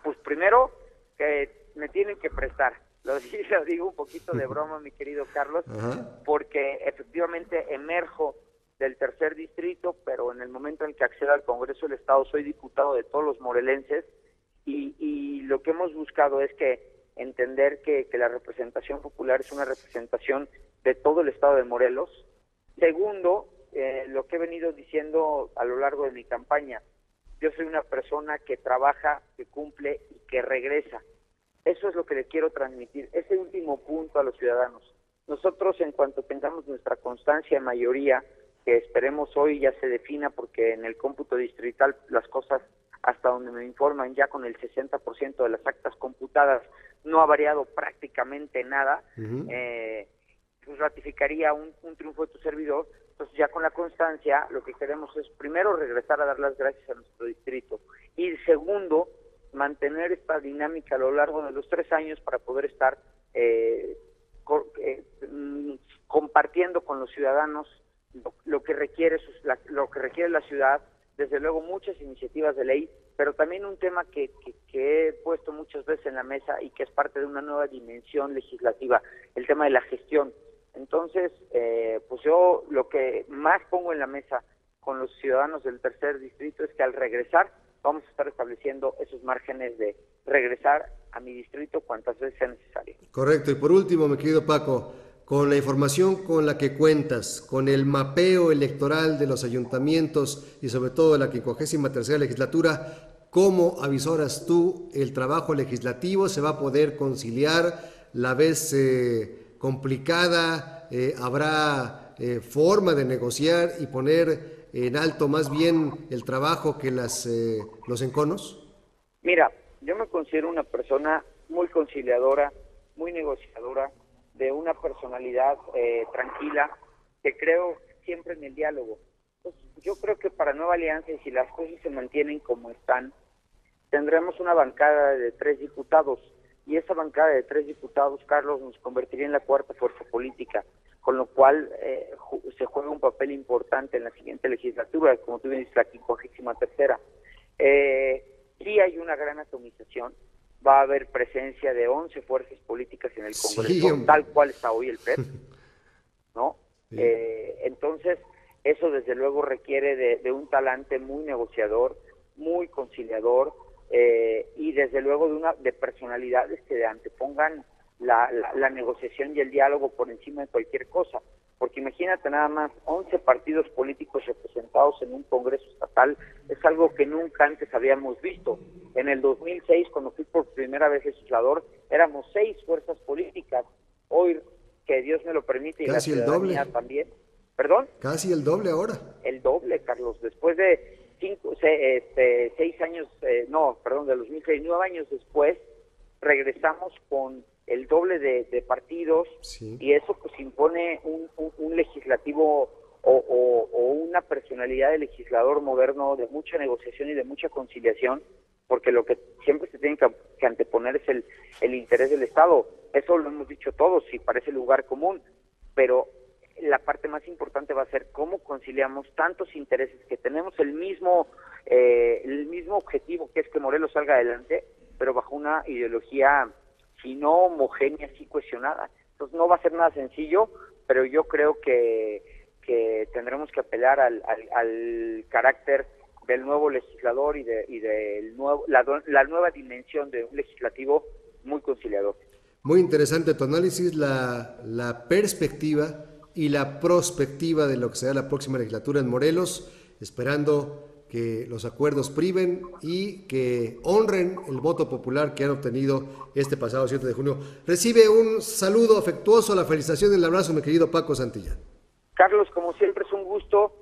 Pues primero, que me tienen que prestar. Lo digo un poquito de broma, mi querido Carlos, porque efectivamente emerjo del tercer distrito, pero en el momento en que accedo al Congreso del Estado soy diputado de todos los morelenses, y lo que hemos buscado es que entender que la representación popular es una representación de todo el Estado de Morelos. Segundo, lo que he venido diciendo a lo largo de mi campaña, yo soy una persona que trabaja, que cumple y que regresa. Eso es lo que le quiero transmitir, ese último punto a los ciudadanos. Nosotros, en cuanto tengamos nuestra constancia en mayoría, que esperemos hoy ya se defina, porque en el cómputo distrital las cosas, hasta donde me informan, ya con el 60% de las actas computadas no ha variado prácticamente nada, pues ratificaría un triunfo de tu servidor. Entonces, ya con la constancia, lo que queremos es primero regresar a dar las gracias a nuestro distrito, y segundo, mantener esta dinámica a lo largo de los 3 años para poder estar compartiendo con los ciudadanos lo que requiere la ciudad. Desde luego muchas iniciativas de ley, pero también un tema que he puesto muchas veces en la mesa y que es parte de una nueva dimensión legislativa, el tema de la gestión. Entonces, pues yo lo que más pongo en la mesa con los ciudadanos del tercer distrito es que al regresar vamos a estar estableciendo esos márgenes de regresar a mi distrito cuantas veces sea necesario. Correcto. Y por último, mi querido Paco, con la información con la que cuentas, con el mapeo electoral de los ayuntamientos y sobre todo de la 53ª legislatura, ¿cómo avisoras tú el trabajo legislativo? ¿Se va a poder conciliar? ¿La ves complicada? ¿Habrá forma de negociar y poner en alto más bien el trabajo que los enconos? Mira, yo me considero una persona muy conciliadora, muy negociadora, de una personalidad tranquila, que creo siempre en el diálogo. Entonces, yo creo que para Nueva Alianza, y si las cosas se mantienen como están, tendremos una bancada de 3 diputados, y esa bancada de 3 diputados, Carlos, nos convertiría en la 4ª fuerza política, con lo cual se juega un papel importante en la siguiente legislatura, como tú bien dices, la 53ª. Sí hay una gran atomización. Va a haber presencia de 11 fuerzas políticas en el Congreso, tal cual está hoy el PEP, ¿no? Sí. Entonces, Eso desde luego requiere de un talante muy negociador, muy conciliador, y desde luego de personalidades que antepongan la negociación y el diálogo por encima de cualquier cosa. Porque imagínate nada más, 11 partidos políticos representados en un Congreso estatal, es algo que nunca antes habíamos visto. En el 2006, cuando fui por primera vez legislador, éramos 6 fuerzas políticas. Hoy, que Dios me lo permite, y casi la ciudadanía el doble también. ¿Perdón? Casi el doble ahora. El doble, Carlos. Después de 6 años, de 2006, 9 años después, regresamos con el doble de partidos, sí. Y eso pues impone un legislativo o una personalidad de legislador moderno de mucha negociación y de mucha conciliación, porque lo que siempre se tiene que anteponer es el interés del Estado. Eso lo hemos dicho todos y parece lugar común, pero la parte más importante va a ser cómo conciliamos tantos intereses, que tenemos el mismo objetivo, que es que Morelos salga adelante, pero bajo una ideología, si no homogénea, sí cohesionada. Entonces no va a ser nada sencillo, pero yo creo que tendremos que apelar al carácter del nuevo legislador y la nueva dimensión de un legislativo muy conciliador. Muy interesante tu análisis, la perspectiva y la prospectiva de lo que será la próxima legislatura en Morelos, esperando que los acuerdos priven y que honren el voto popular que han obtenido este pasado 7 de junio. Recibe un saludo afectuoso, la felicitación y el abrazo, mi querido Paco Santillán. Carlos, como siempre es un gusto,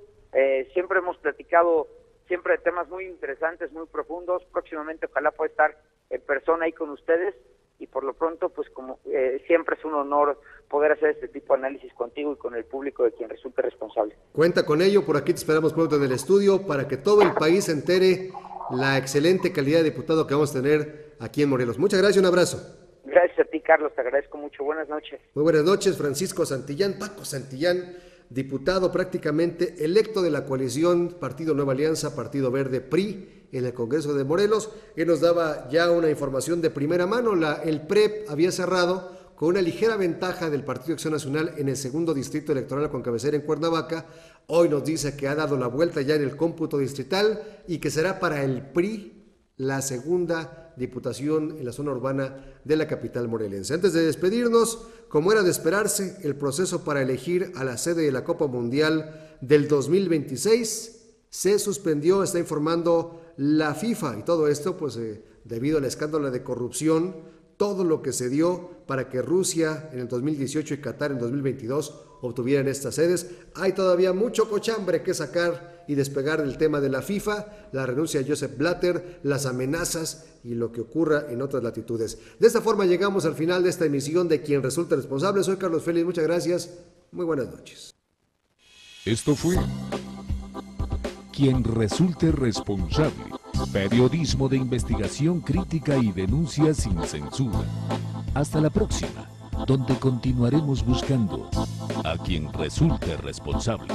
siempre hemos platicado siempre de temas muy interesantes, muy profundos. Próximamente ojalá pueda estar en persona ahí con ustedes, y por lo pronto, pues como siempre es un honor poder hacer este tipo de análisis contigo y con el público de quien resulte responsable. Cuenta con ello, por aquí te esperamos pronto en el estudio para que todo el país se entere la excelente calidad de diputado que vamos a tener aquí en Morelos. Muchas gracias y un abrazo. Gracias a ti, Carlos, te agradezco mucho. Buenas noches. Muy buenas noches, Francisco Santillán, Paco Santillán, diputado prácticamente electo de la coalición Partido Nueva Alianza, Partido Verde, PRI, en el Congreso de Morelos. Él nos daba ya una información de primera mano. El PREP había cerrado con una ligera ventaja del Partido Acción Nacional en el segundo distrito electoral con cabecera en Cuernavaca. Hoy nos dice que ha dado la vuelta ya en el cómputo distrital y que será para el PRI la segunda diputación en la zona urbana de la capital morelense. Antes de despedirnos, como era de esperarse, el proceso para elegir a la sede de la Copa Mundial del 2026 se suspendió, está informando la FIFA, y todo esto pues debido al escándalo de corrupción, todo lo que se dio para que Rusia en el 2018 y Qatar en 2022 obtuvieran estas sedes. Hay todavía mucho cochambre que sacar y despegar del tema de la FIFA, la renuncia de Joseph Blatter, las amenazas y lo que ocurra en otras latitudes. De esta forma llegamos al final de esta emisión de Quien Resulta Responsable. Soy Carlos Félix, muchas gracias, muy buenas noches. Esto fue Quien Resulte Responsable. Periodismo de investigación crítica y denuncia sin censura. Hasta la próxima, donde continuaremos buscando a quien resulte responsable.